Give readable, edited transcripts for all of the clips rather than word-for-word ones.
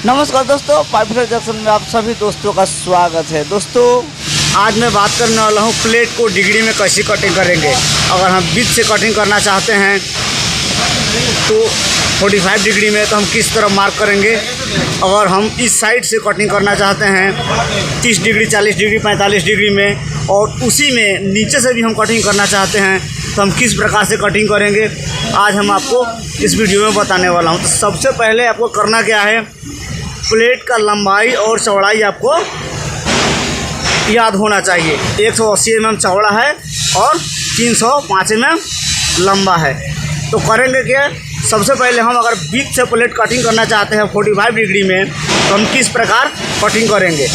नमस्कार दोस्तों, perfect junction में आप सभी दोस्तों का स्वागत है। दोस्तों आज मैं बात करने वाला हूँ प्लेट को डिग्री में कैसे कटिंग करेंगे। अगर हम बीच से कटिंग करना चाहते हैं तो 45 डिग्री में तो हम किस तरह मार्क करेंगे। अगर हम इस साइड से कटिंग करना चाहते हैं 30 डिग्री, 40 डिग्री, 45 डिग्री में, और उसी में नीचे से भी हम कटिंग करना चाहते हैं तो हम किस प्रकार से कटिंग करेंगे, आज हम आपको इस वीडियो में बताने वाला हूं। तो सबसे पहले आपको करना क्या है, प्लेट का लंबाई और चौड़ाई आपको याद होना चाहिए। 180 mm चौड़ा है और 305 mm लंबा है। तो करेंगे क्या, सबसे पहले हम अगर बीच से प्लेट कटिंग करना चाहते हैं 45 डिग्री में तो हम किस प्रकार कटिंग करेंगे।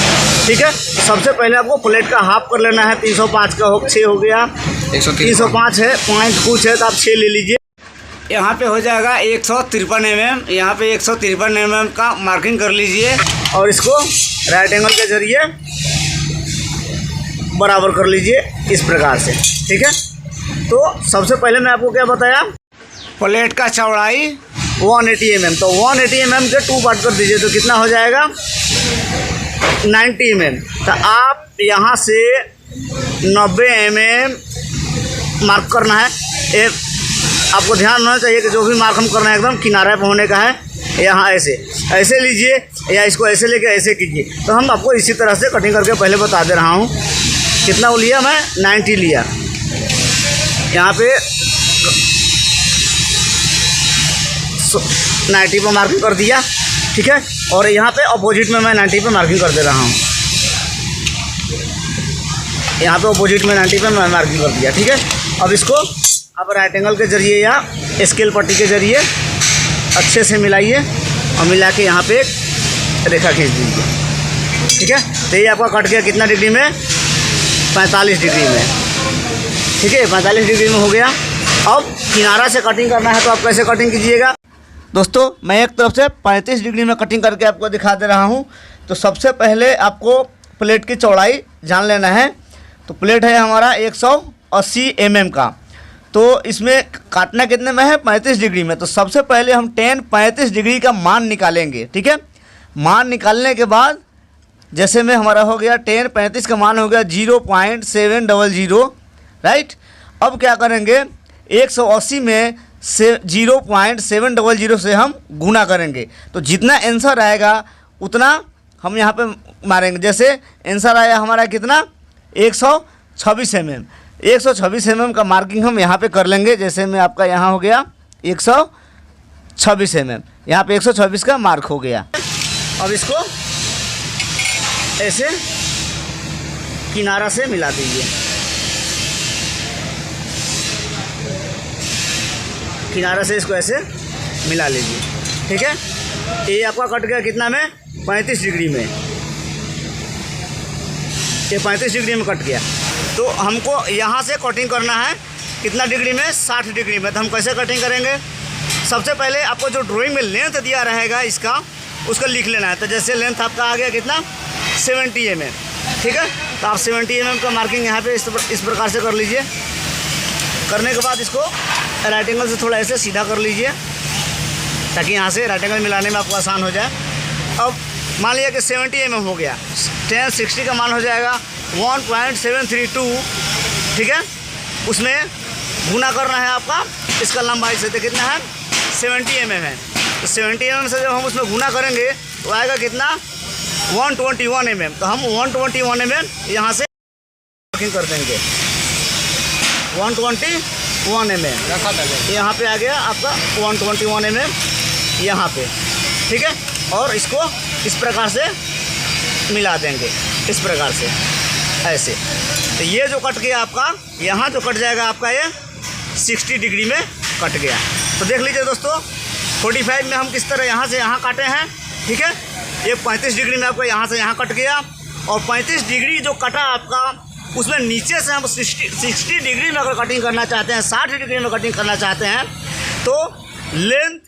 ठीक है, सबसे पहले आपको प्लेट का हाफ कर लेना है। 305 का 6 हो गया, 305 है, पॉइंट कुछ है तो आप 6 ले लीजिए। यहाँ पे हो जाएगा 153 mm। यहाँ पे 153 mm का मार्किंग कर लीजिए और इसको राइट एंगल के जरिए बराबर कर लीजिए इस प्रकार से। ठीक है, तो सबसे पहले मैं आपको क्या बताया, प्लेट का चौड़ाई 180 mm, तो 180 mm के 2 पार्ट कर दीजिए तो कितना हो जाएगा 90 mm। तो आप यहाँ से 90 mm मार्क करना है। आपको ध्यान होना चाहिए कि जो भी मार्क हम करना है एकदम किनारे पे होने का है। यहाँ ऐसे लीजिए या इसको ऐसे लेके ऐसे कीजिए। तो हम आपको इसी तरह से कटिंग करके पहले बता दे रहा हूँ। कितना लिया मैं 90 लिया, यहाँ पे 90 पे मार्किंग कर दिया। ठीक है, और यहाँ पे अपोजिट में मैं 90 पे मार्किंग कर दे रहा हूँ। यहाँ पे अपोजिट में 90 पे मैं मार्किंग कर दिया। ठीक है, अब इसको आप राइट एंगल के जरिए या स्केल पट्टी के जरिए अच्छे से मिलाइए और मिला के यहाँ पे एक रेखा खींच दीजिए। ठीक है, तो ये आपका कट गया कितना डिग्री में, 45 डिग्री में। ठीक है, 45 डिग्री में हो गया। अब किनारा से कटिंग करना है तो आप कैसे कटिंग कीजिएगा। दोस्तों मैं एक तरफ से 35 डिग्री में कटिंग करके आपको दिखा दे रहा हूँ। तो सबसे पहले आपको प्लेट की चौड़ाई जान लेना है। तो प्लेट है हमारा 180 mm का, तो इसमें काटना कितने में है 35 डिग्री में। तो सबसे पहले हम 35 डिग्री का मान निकालेंगे। ठीक है, मान निकालने के बाद जैसे में हमारा हो गया 35 का मान हो गया 0.700, राइट। अब क्या करेंगे, 180 में से 0.700 से हम गुना करेंगे तो जितना आंसर आएगा उतना हम यहाँ पे मारेंगे। जैसे आंसर आया हमारा कितना 126 mm, 126 mm का मार्किंग हम यहाँ पे कर लेंगे। जैसे में आपका यहाँ हो गया 126 mm, यहाँ पे 126 का मार्क हो गया। अब इसको ऐसे किनारा से मिला दीजिए, किनारा से इसको ऐसे मिला लीजिए। ठीक है, ये आपका कट गया कितना में 35 डिग्री में, ये 35 डिग्री में कट गया। तो हमको यहाँ से कटिंग करना है कितना डिग्री में, 60 डिग्री में। तो हम कैसे कटिंग करेंगे, सबसे पहले आपको जो ड्राइंग में लेंथ दिया रहेगा इसका, उसको लिख लेना है। तो जैसे लेंथ आपका आ गया कितना 70 mm। ठीक है, तो आप 70 mm का मार्किंग यहाँ पे इस प्रकार से कर लीजिए। करने के बाद इसको राइट एंगल से थोड़ा ऐसे सीधा कर लीजिए ताकि यहाँ से राइट एंगल मिलाने में आपको आसान हो जाए। अब मान लिया कि 70 mm हो गया, 1060 का मान हो जाएगा 1.732। ठीक है, उसमें गुना करना है आपका इसका लंबाई से। तो कितना है 70 mm है, तो 70 mm से जब हम उसमें गुना करेंगे तो आएगा कितना 121 mm। तो हम 121 mm यहाँ से मार्किंग कर देंगे, 121 mm यहाँ पे आ गया आपका 121 mm यहाँ पे। ठीक है, और इसको इस प्रकार से मिला देंगे, इस प्रकार से ऐसे। तो ये जो कट गया आपका, यहाँ जो कट जाएगा आपका ये 60 डिग्री में कट गया। तो देख लीजिए दोस्तों, 45 में हम किस तरह यहाँ से यहाँ काटे हैं। ठीक है, ये 35 डिग्री में आपका यहाँ से यहाँ कट गया, और 35 डिग्री जो कटा आपका उसमें नीचे से हम 60 डिग्री में अगर कटिंग करना चाहते हैं, 60 डिग्री में कटिंग करना चाहते हैं तो लेंथ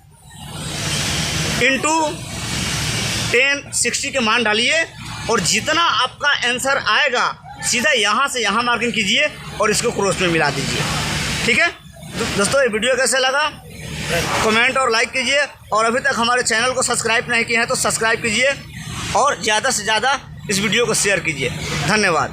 इंटू 1060 के मान डालिए और जितना आपका आंसर आएगा सीधा यहाँ से यहाँ मार्किंग कीजिए और इसको क्रॉस में मिला दीजिए। ठीक है दोस्तों, ये वीडियो कैसे लगा कमेंट और लाइक कीजिए, और अभी तक हमारे चैनल को सब्सक्राइब नहीं किए हैं तो सब्सक्राइब कीजिए, और ज़्यादा से ज़्यादा इस वीडियो को शेयर कीजिए। धन्यवाद।